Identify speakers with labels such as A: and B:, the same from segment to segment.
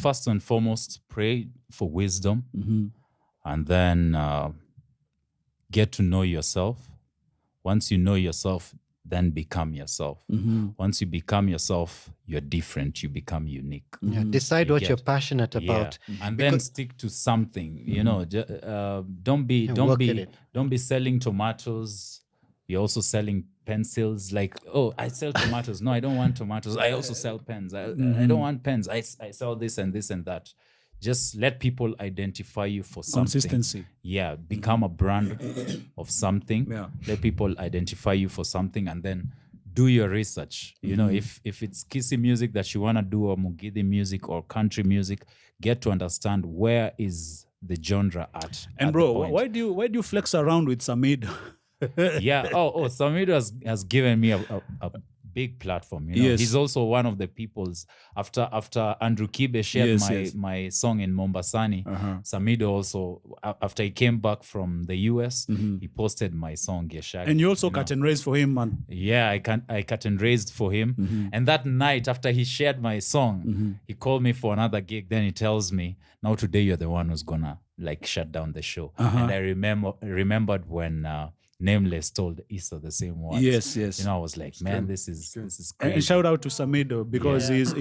A: first and foremost, pray for wisdom,
B: Mm-hmm.
A: and then get to know yourself. Once you know yourself, then become yourself.
B: Mm-hmm.
A: Once you become yourself, you're different. You become unique.
C: Yeah, decide
A: You
C: what you're
A: get-
C: passionate about.
A: And then stick to something. You know, don't be
C: work at it.
A: don't be selling tomatoes. You're also selling pencils. Like, oh, I sell tomatoes. No, I don't want tomatoes. I also sell pens. I don't want pens. I sell this and this and that. Just let people identify you for something.
B: Consistency.
A: Yeah, become a brand of something.
B: Yeah.
A: Let people identify you for something, and then do your research. You know, if it's kissy music that you want to do, or Mugithi music, or country music, get to understand where is the genre at.
B: And
A: at
B: bro,
A: the point.
B: why do you flex around with Samido?
A: Yeah. Samido has given me a big platform. You know,
B: Yes.
A: he's also one of the people's. After Andrew Kibe shared
B: Yes.
A: my song in Mombasani, Samido also, after he came back from the US, he posted my song Yeshag.
B: And you also cut and raise for him, man.
A: Yeah, I cut and raised for him. And that night, after he shared my song, he called me for another gig. Then he tells me, now today you're the one who's gonna like shut down the show. And I remembered when Nameless told Issa the same words.
B: Yes.
A: You know, I was like, man, this is crazy.
B: And shout out to Samido because he's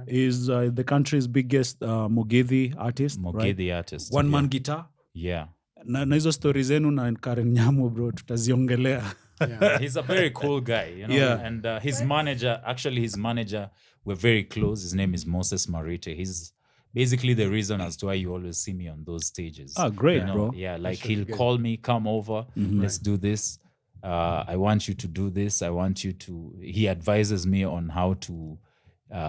B: the country's biggest Mugithi artist.
A: Mugithi artist.
B: One man guitar.
A: Yeah.
B: Na hizo stories zenu na Karen Nyamu bro tutaziongelea.
A: He's a very cool guy, you know.
B: Yeah.
A: And his manager, we're very close. His name is Moses Marite. He's basically the reason as to why you always see me on those stages.
B: Ah, great,
A: You know,
B: bro.
A: Yeah, like he'll call me, come over, let's do this. I want you to do this. He advises me on how to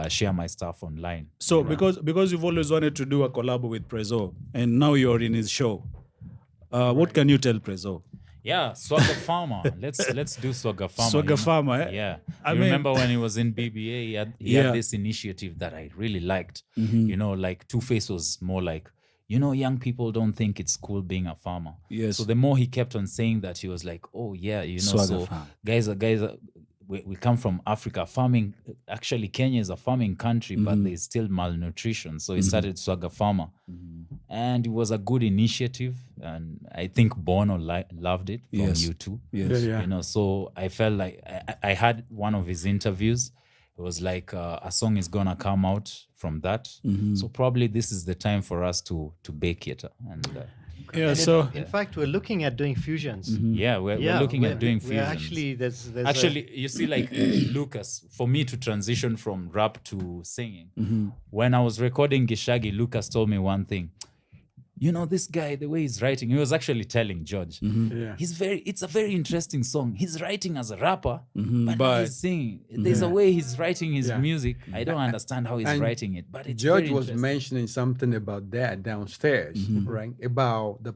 A: share my stuff online.
B: So because you've always wanted to do a collab with Prezzo and now you're in his show, what can you tell Prezzo?
A: Yeah, Swagger Farmer. Let's do Swagger Farmer.
B: Swagger Farmer, eh?
A: Yeah.
B: I
A: I
B: mean-
A: remember when he was in BBA, he had this initiative that I really liked. You know, like Two-Face was more like, you know, young people don't think it's cool being a farmer.
B: Yes.
A: So the more he kept on saying that, he was like, oh yeah, you know,
B: Swagger
A: so
B: farm.
A: guys are we come from Africa. Farming, actually Kenya is a farming country, but there's still malnutrition. So he started Swagger Farmer. And it was a good initiative. And I think Bono loved it from
B: Yes.
A: U2.
B: Yes.
D: Yeah.
A: You know, so I felt like I had one of his interviews. It was like a song is gonna come out from that. So probably this is the time for us to bake it. And
B: Yeah, so
C: In fact, we're looking at doing fusions.
A: yeah, we're looking at doing
C: we're
A: fusions.
C: Actually, there's
A: Actually, you see, like Lucas, for me to transition from rap to singing, when I was recording Gishagi, Lucas told me one thing. You know, this guy, the way he's writing, he was actually telling George,
D: Yeah.
A: it's a very interesting song. He's writing as a rapper, but
B: but-
A: he's singing. There's a way he's writing his
D: Yeah.
A: music. I don't understand how he's
D: And
A: writing it, but it's
D: George
A: very
D: was
A: interesting.
D: mentioning something about that downstairs, right? About the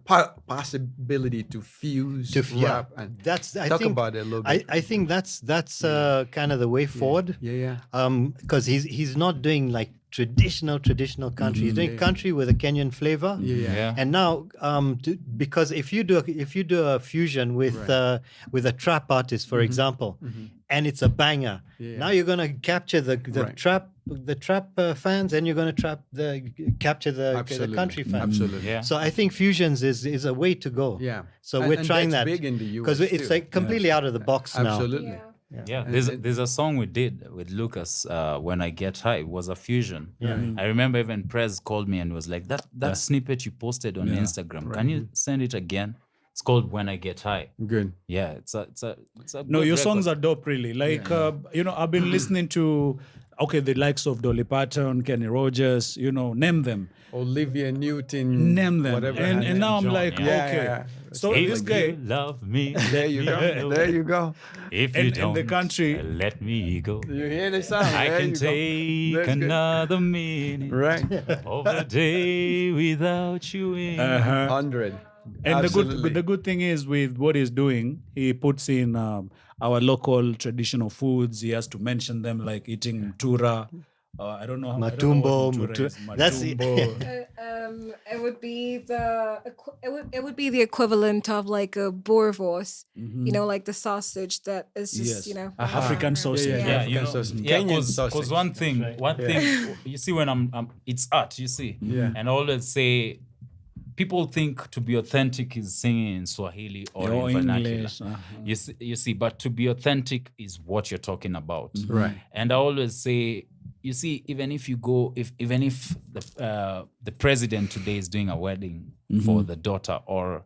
D: possibility to fuse rap and
C: that's I
D: talk
C: think,
D: about it a little bit.
C: I think that's kind of the way forward.
D: Yeah.
C: Because he's not doing like traditional country. He's doing country with a Kenyan flavor.
A: Yeah.
C: And now, because if you do a fusion with a trap artist, for example, and it's a banger, now you're gonna capture the trap fans, and you're gonna capture the country fans.
D: Absolutely.
A: Yeah.
C: So I think fusions is a way to go.
D: Yeah.
C: So
D: And-
C: we're
D: and
C: trying
D: that's
C: that
D: big in the US
C: because it's
D: too.
C: like completely out of the box now.
D: Absolutely.
A: Yeah, there's a song we did with Lucas, When I Get High. It was a fusion. I remember even Prez called me and was like, that snippet you posted on Instagram, can you send it again? It's called When I Get High.
D: Good.
A: Yeah, it's a
B: no,
A: good
B: your
A: record.
B: songs are dope, really. Like, you know, I've been listening to, the likes of Dolly Parton, Kenny Rogers, you know, name them.
D: Olivia Newton.
B: Name them.
D: Whatever. her
B: And
D: name
B: now I'm
D: is.
B: like,
A: Yeah.
B: okay.
D: Yeah.
B: So
A: If
B: this
A: you
B: guy,
A: love me,
D: There you go. There you go.
A: if you
B: and
A: don't,
B: the country,
A: let me go.
D: You hear the sound?
A: I
D: There
A: can
D: you go.
A: take
D: That's good.
A: another minute
D: Right.
A: of a day without you in.
D: 100.
B: and
D: Absolutely.
B: the good thing is with what he's doing, he puts in our local traditional foods. He has to mention them, like eating tura. I don't know.
C: Matumbo,
B: I don't know what tura is.
C: that's-
B: Matumbo.
E: would be it would be the equivalent of like a boerewors, you know, like the sausage that is just,
B: Yes.
E: know,
B: African sausage.
E: Yeah.
A: Yeah,
D: African sausage.
A: yeah,
D: Kenyan
A: because
D: sausage.
A: one thing, you see, when I'm it's art, you see, and I always say, people think to be authentic is singing in Swahili or
B: Or
A: in vernacular.
B: English.
A: You see, but to be authentic is what you're talking about,
D: Right.
A: And I always say, you see, even if the president today is doing a wedding for the daughter, or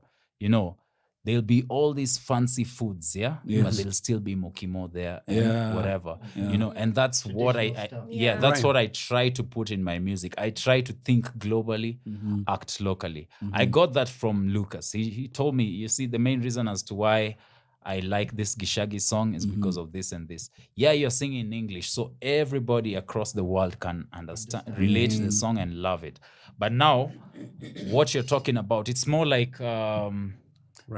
A: there'll be all these fancy foods, but there'll still be mokimo there, and whatever, and that's what what I try to put in my music. I try to think globally, act locally. I got that from Lucas. He told me, you see, the main reason as to why I like this Gishagi song is because of this and this. Yeah, you're singing in English, so everybody across the world can understand, relate to the song and love it. But now, what you're talking about, it's more like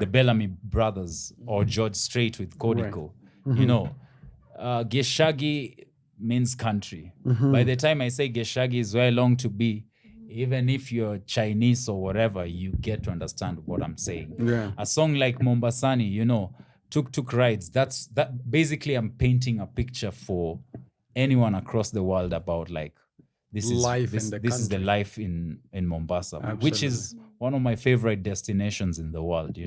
A: the Bellamy Brothers or George Strait with Kodiko. Gishagi means country. By the time I say Gishagi is where I long to be, even if you're Chinese or whatever, you get to understand what I'm saying.
D: Yeah.
A: A song like Mombasani, tuk rides, that basically I'm painting a picture for anyone across the world about like this is
D: Life
A: this,
D: in the
A: this is the
D: country.
A: life in Mombasa, which is one of my favorite destinations in the world,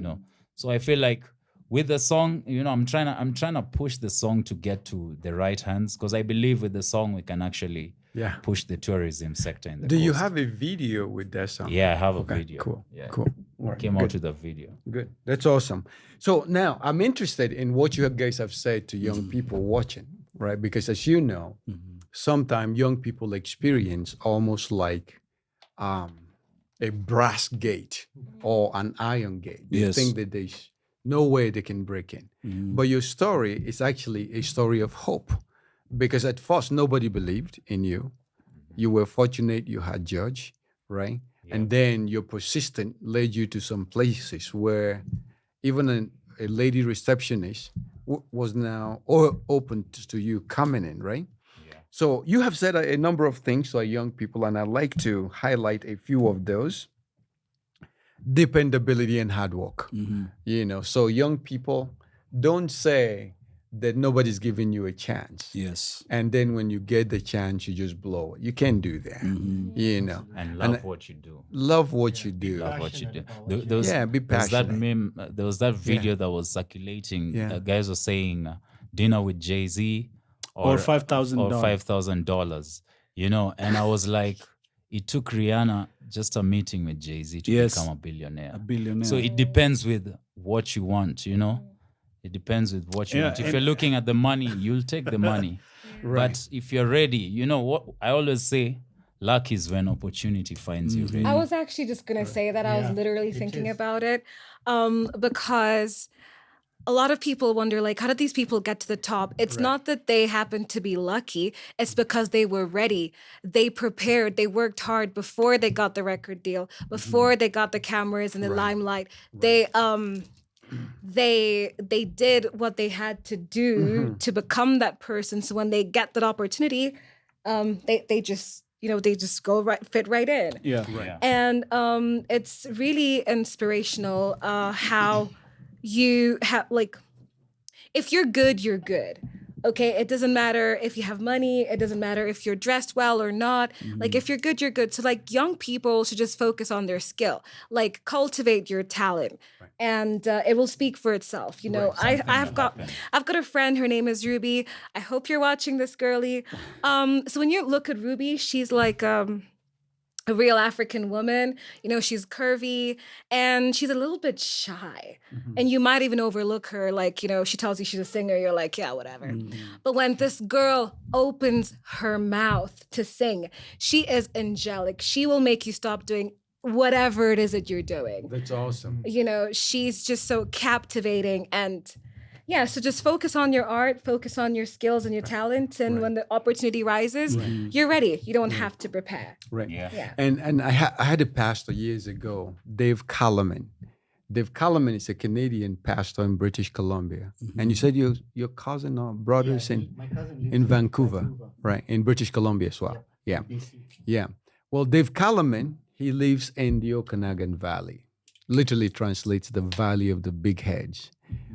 A: So I feel like with the song, I'm trying to push the song to get to the right hands, because I believe with the song we can actually push the tourism sector in the
D: Do you
A: coast.
D: have a video with that song?
A: Yeah, I have a
D: Okay,
A: video.
D: cool.
A: Yeah.
D: Cool. All right,
A: Came
D: good.
A: out with a video.
D: Good. That's awesome. So now I'm interested in what you guys have said to young people watching, right? Because as you know, sometimes young people experience almost like a brass gate or an iron gate. They
B: Yes.
D: think that there's no way they can break in. But your story is actually a story of hope, because at first nobody believed in you. You were fortunate you had Judge, right? And then your persistence led you to some places where even a lady receptionist was now open to you coming in, right?
A: Yeah.
D: So you have said a number of things to our young people, and I'd like to highlight a few of those. Dependability and hard work. So young people, don't say that nobody's giving you a chance.
B: Yes.
D: And then when you get the chance, you just blow it. You can't do that.
A: And love what you do.
D: Love what you do.
A: Love what you do. Be
D: There was that
A: passionate. Meme, there was that video that was circulating.
D: Yeah.
A: Guys were saying dinner with Jay-Z
B: Or $5,000.
A: or $5,000. And I was like, it took Rihanna just a meeting with Jay-Z to become a billionaire.
B: A billionaire.
A: So it depends with what you want, It depends with what you want. If you're looking at the money, you'll take the money. But if you're ready, what I always say, luck is when opportunity finds you ready.
E: I was actually just going to say that. I was literally thinking about it because a lot of people wonder, like, how did these people get to the top? It's not that they happen to be lucky. It's because they were ready. They prepared. They worked hard before they got the record deal, before they got the cameras and the limelight. They did what they had to do to become that person. So when they get that opportunity, they just fit right in.
B: Yeah.
A: Yeah.
E: And it's really inspirational how you have, like, if you're good, you're good. Okay, it doesn't matter if you have money. It doesn't matter if you're dressed well or not. Like, if you're good, you're good. So, like, young people should just focus on their skill. Like, cultivate your talent, and it will speak for itself. I've got a friend. Her name is Ruby. I hope you're watching this, girly. So when you look at Ruby, she's like a real African woman. She's curvy and she's a little bit shy. And you might even overlook her. Like, she tells you she's a singer. You're like, yeah, whatever. But when this girl opens her mouth to sing, she is angelic. She will make you stop doing whatever it is that you're doing.
D: That's awesome.
E: She's just so captivating. And yeah, so just focus on your art, focus on your skills and your talent. And when the opportunity rises, you're ready. You don't have to prepare.
D: Right.
A: Yeah.
D: And I had a pastor years ago, Dave Kalaman. Dave Kalaman is a Canadian pastor in British Columbia. And you said your cousin or brothers in Vancouver, right? In British Columbia as well. Yeah. Yeah. Well, Dave Kalaman, He lives in the Okanagan Valley. Literally translates the Valley of the Big Hedge.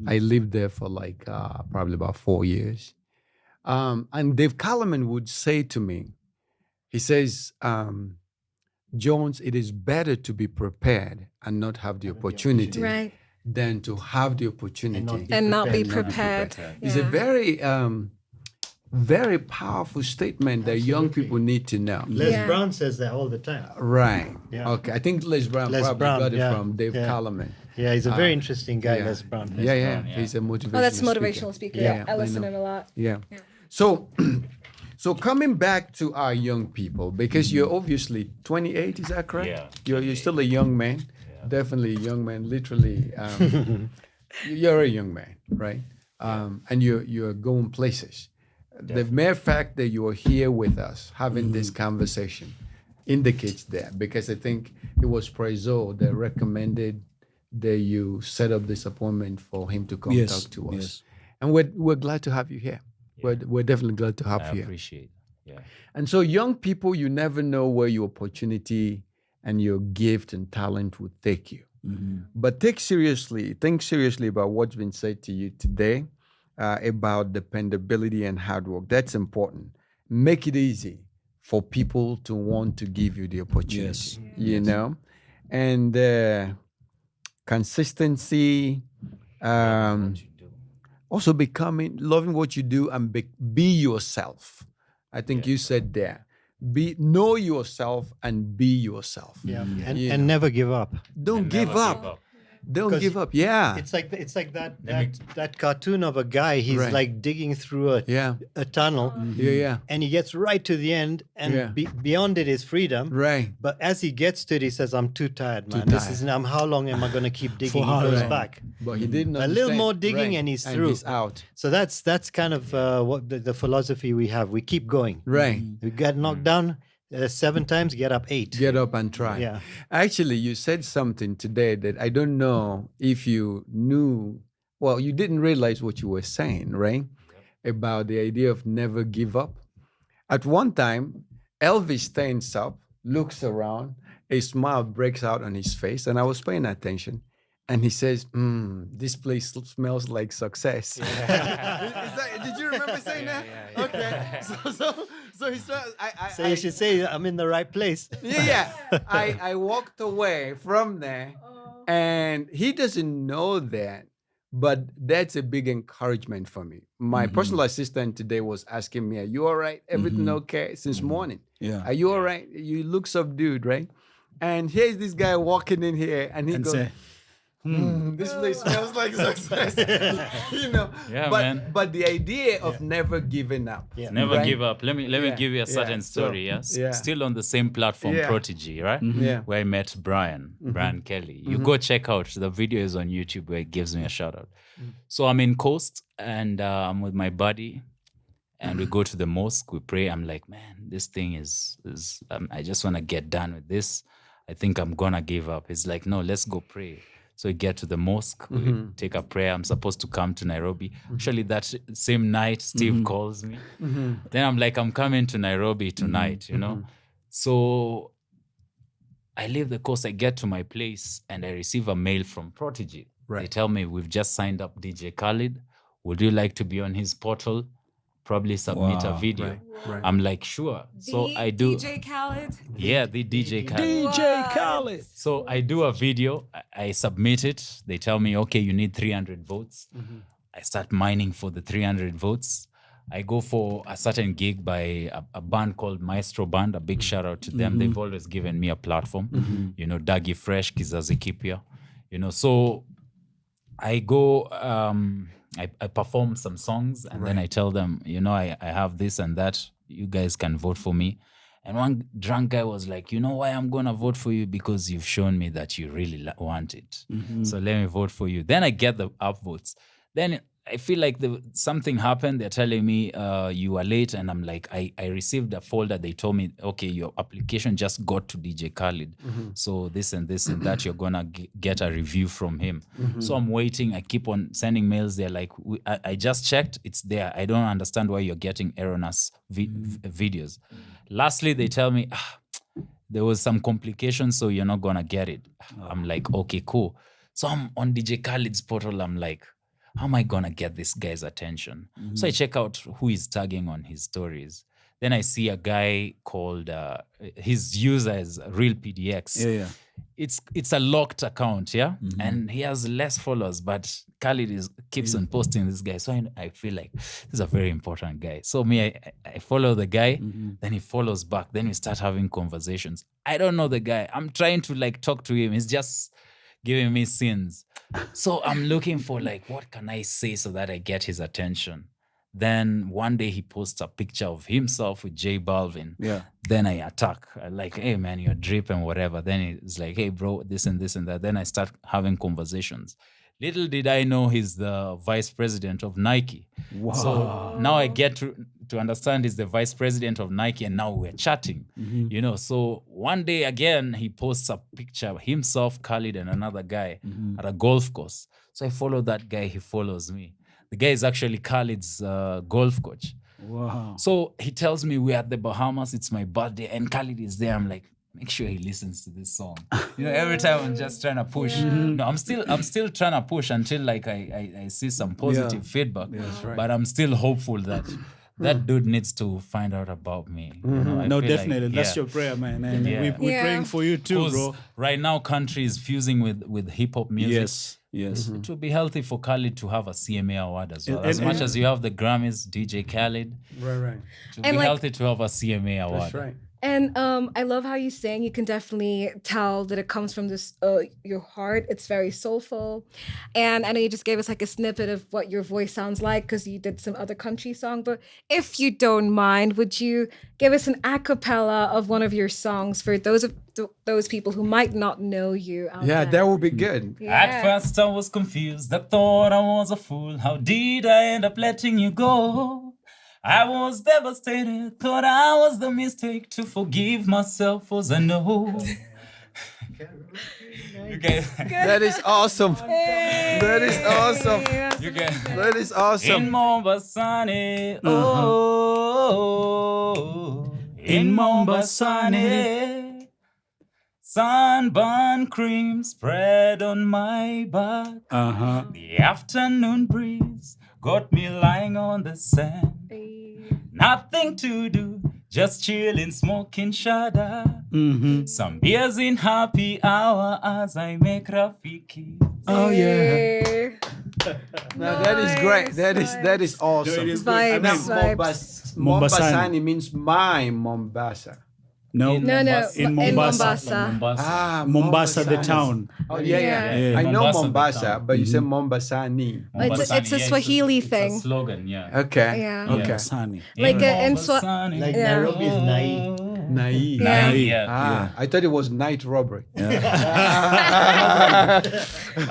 D: I lived there for like probably about 4 years. And Dave Kalaman would say to me, he says, Jones, it is better to be prepared and not have the opportunity
E: Right.
D: than to have the opportunity
E: And not be
D: and not be
E: prepared.
D: It's a very, very powerful statement that young people need to know.
C: Les
E: Yeah.
C: Brown says that all the time.
D: Right.
C: Yeah.
D: Okay. I think Les Brown
C: Les
D: probably
C: Brown,
D: got it
C: yeah.
D: from Dave
C: Yeah.
D: Kalaman.
C: Yeah, he's a very interesting guy,
D: Yeah.
C: Les Brown.
D: Yeah.
A: Brown, yeah.
D: He's a motivational
E: Oh, that's a motivational speaker.
C: Yeah,
E: I listen
D: know.
E: to him a lot.
D: Yeah. So, so coming back to our young people, because you're obviously 28, is that correct?
A: Yeah.
D: You're still a young man, definitely a young man. Literally, you're a young man, right? And you're going places. The mere fact that you are here with us having this conversation indicates that, because I think it was Prezzo that recommended that you set up this appointment for him to come
B: Yes,
D: talk to us.
B: yes.
D: And we're glad to have you here. We're definitely glad to have
A: I
D: you here.
A: appreciate it. Yeah.
D: And so, young people, you never know where your opportunity and your gift and talent will take you. But think seriously about what's been said to you today about dependability and hard work. That's important. Make it easy for people to want to give you the opportunity.
B: Yes.
D: You know, and consistency.
A: What you do.
D: Also loving what you do and be yourself. I think you said there. Know yourself and be yourself.
C: Yeah,
D: You
C: and never give up.
D: Don't
A: And
D: give
A: never
D: up. Don't
C: 'Cause
D: give up. Yeah.
C: It's like that cartoon of a guy. He's
D: Right.
C: like digging through
D: Yeah.
C: a tunnel,
D: Yeah.
C: and he gets right to the end, and
D: Yeah.
C: beyond it is freedom.
D: Right.
C: But as he gets to it, he says, "I'm too tired, man. How long am I going to keep digging?" He
B: how
C: goes
B: long?
C: back.
D: But he didn't
C: A little
D: understand.
C: more digging and he's through.
D: He's out.
C: So that's kind of what the philosophy we have. We keep going.
D: Right.
C: We get knocked down 7 times, get up 8.
D: Get up and try.
C: Yeah.
D: Actually, you said something today that I don't know if you knew. Well, you didn't realize what you were saying, right? About the idea of never give up. At one time, Elvis stands up, looks around, a smile breaks out on his face, and I was paying attention. And he says, "This place smells like success." Did you remember saying that?
A: yeah.
D: Okay. So he said,
C: So you should say, "I'm in the right place."
D: yeah. I walked away from there, and he doesn't know that, but that's a big encouragement for me. My personal assistant today was asking me, "Are you all right? Everything okay?" Since morning.
B: Yeah.
D: Are you all right? You look subdued, right? And here's this guy walking in here, and he
B: And
D: goes,
B: say,
D: "This place smells like success." You know.
A: Yeah,
D: but,
A: man.
D: But the idea of never giving up.
C: Yeah.
A: Never
D: Right?
A: give up. Let me
D: Yeah,
A: give you a certain
D: yeah.
A: story.
D: So,
A: Yes,
D: yeah.
A: still on the same platform,
D: Yeah.
A: Prodigy, right?
D: Yeah.
A: Where I met Brian Kelly. You go check out the video is on YouTube where it gives me a shout out. So I'm in Coast and I'm with my buddy, and we go to the mosque. We pray. I'm like, man, this thing is I just want to get done with this. I think I'm gonna give up. He's like, no, let's go pray. So we get to the mosque, we take a prayer. I'm supposed to come to Nairobi. Actually, that same night, Steve calls me. Then I'm like, I'm coming to Nairobi tonight, you know? So I leave the coast, I get to my place, and I receive a mail from Prodigy.
D: Right.
A: They tell me, we've just signed up DJ Khalid. Would you like to be on his portal? Probably submit a
B: Wow.
A: video.
D: Right.
A: I'm like, sure. So I do.
E: DJ Khaled.
A: Yeah, the DJ Khalid.
B: DJ Khaled.
A: So I do a video, I submit it. They tell me, okay, you need 300 votes. I start mining for the 300 votes. I go for a certain gig by a band called Maestro Band. A big shout out to them. They've always given me a platform. You know, Dagi Fresh, Kizazi Kipia. You know, so I go, I perform some songs, and then I tell them, you know, I have this and that. You guys can vote for me. And one drunk guy was like, you know why I'm going to vote for you? Because you've shown me that you really want it. So let me vote for you. Then I get the upvotes. Then I feel like something happened. They're telling me you are late. And I'm like, I received a folder. They told me, okay, your application just got to DJ Khalid. So this and that, you're going to get a review from him. So I'm waiting. I keep on sending mails. They're like, I just checked. It's there. I don't understand why you're getting erroneous videos. Lastly, they tell me, there was some complications, so you're not gonna get it. I'm like, okay, cool. So I'm on DJ Khaled's portal. I'm like, how am I gonna get this guy's attention? So I check out who he's tagging on his stories. Then I see a guy called his user is Real PDX.
B: Yeah.
A: It's a locked account, yeah, and he has less followers, but Khaled keeps on posting this guy. So I feel like this is a very important guy. So I follow the guy, then he follows back. Then we start having conversations. I don't know the guy. I'm trying to like talk to him. He's just giving me sins. So I'm looking for like, what can I say so that I get his attention? Then one day he posts a picture of himself with J Balvin.
B: Yeah.
A: Then I attack. I'm like, hey man, you're dripping, whatever. Then he's like, hey bro, this and this and that. Then I start having conversations. Little did I know he's the vice president of Nike.
B: Wow.
A: So now I get to understand he's the vice president of Nike, and now we're chatting. You know, so one day again, he posts a picture of himself, Khaled, and another guy at a golf course. So I follow that guy, he follows me. The guy is actually Khaled's golf coach.
B: Wow.
A: So he tells me we're at the Bahamas, it's my birthday, and Khaled is there. I'm like, make sure he listens to this song. You know, every time I'm just trying to push. No, I'm still trying to push until like I see some positive feedback.
B: Yeah, that's right.
A: But I'm still hopeful that that dude needs to find out about me. You know, I
B: No,
A: feel like,
B: definitely. That's your prayer, man. And
A: Yeah.
B: we're praying for you too,
A: 'Cause
B: bro.
A: right now, country is fusing with hip hop music.
B: Yes.
A: It would be healthy for Khaled to have a CMA award as well.
B: And-
A: As much
B: and-
A: as you have the Grammys, DJ Khaled,
D: Right.
A: it would
E: And
A: be
E: like-
A: healthy to have a CMA award.
D: That's right.
E: And I love how you sing. You can definitely tell that it comes from this your heart. It's very soulful. And I know you just gave us like a snippet of what your voice sounds like because you did some other country song. But if you don't mind, would you give us an a cappella of one of your songs for those people who might not know you out
D: Yeah,
E: there?
D: that would be good.
A: At first I was confused. I thought I was a fool. How did I end up letting you go? I was devastated. Thought I was the mistake. To forgive myself was a no. You guys,
D: That is awesome. That is awesome.
A: you guys.
D: That is
A: In
D: awesome.
A: Mombasane, oh, in Mombasane, sunburn cream spread on my back. The afternoon breeze got me lying on the sand. Nothing to do, just chilling, smoking shada. Some beers in happy hour as I make Rafiki.
B: Oh yeah.
D: Now that is great. That is awesome.
B: it is
E: Vibes,
D: Now,
E: vibes.
D: Mombasani means my Mombasa.
B: No.
A: In
E: No,
A: Mombasa.
B: In
E: Mombasa.
D: Ah,
B: Mombasa, the
D: Mombasani.
B: town.
D: Oh yeah.
B: Yeah.
D: I know
A: Mombasa, the
D: Mombasa,
A: town.
D: but you said Mombasani.
E: It's a Swahili
A: it's
E: thing.
A: a slogan, yeah.
D: Okay.
E: Yeah.
D: Okay.
B: Mombasani.
E: Like, in
A: Mombasani.
C: Like
E: Yeah.
C: Nairobi is Nai.
D: Naive.
E: Yeah.
A: Yeah.
D: Ah, I thought it was night robbery.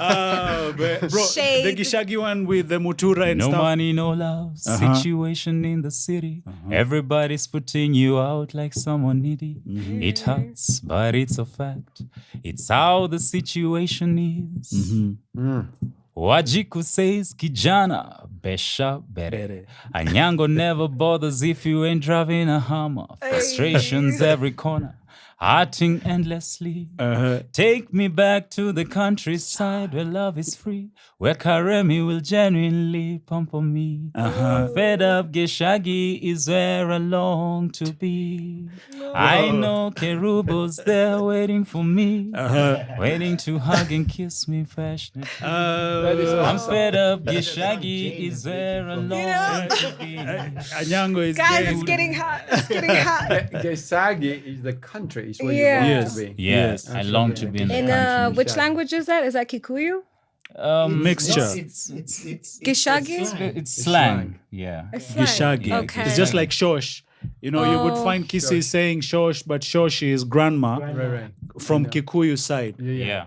B: Oh, bro,
E: Shade.
B: the Gishagi one with the Mutura and
A: No
B: stuff.
A: money, no love. Situation in the city. Everybody's putting you out like someone needy. It hurts, but it's a fact. It's how the situation is. Wajiku says, Kijana, Besha Bere. Anyango never bothers if you ain't driving a Hummer. Frustrations every corner. Hearting endlessly. Take me back to the countryside where love is free, where Karemi will genuinely pump on me. Fed up Geshagi is where I long to be. I know Kerubo's there waiting for me, waiting to hug and kiss me passionately. I'm fed up Geshagi is where I long to be.
B: Anyango is
E: Guys,
B: gay.
E: it's getting hot. It's getting hot.
D: Gesagi is the country. Is where
E: Yeah.
D: you want
B: Yes.
D: to be.
A: Yes, I long to be in the
E: In
A: country.
E: which language is that? Is that Kikuyu?
B: Mixture.
C: It's
E: Gishagi?
A: It's slang. Yeah.
E: It's slang.
B: Gishagi.
E: Okay.
B: It's just like shosh. You know, you would find Kisi saying shosh, but shosh is grandma
D: Right.
B: from Kikuyu side.
A: Yeah.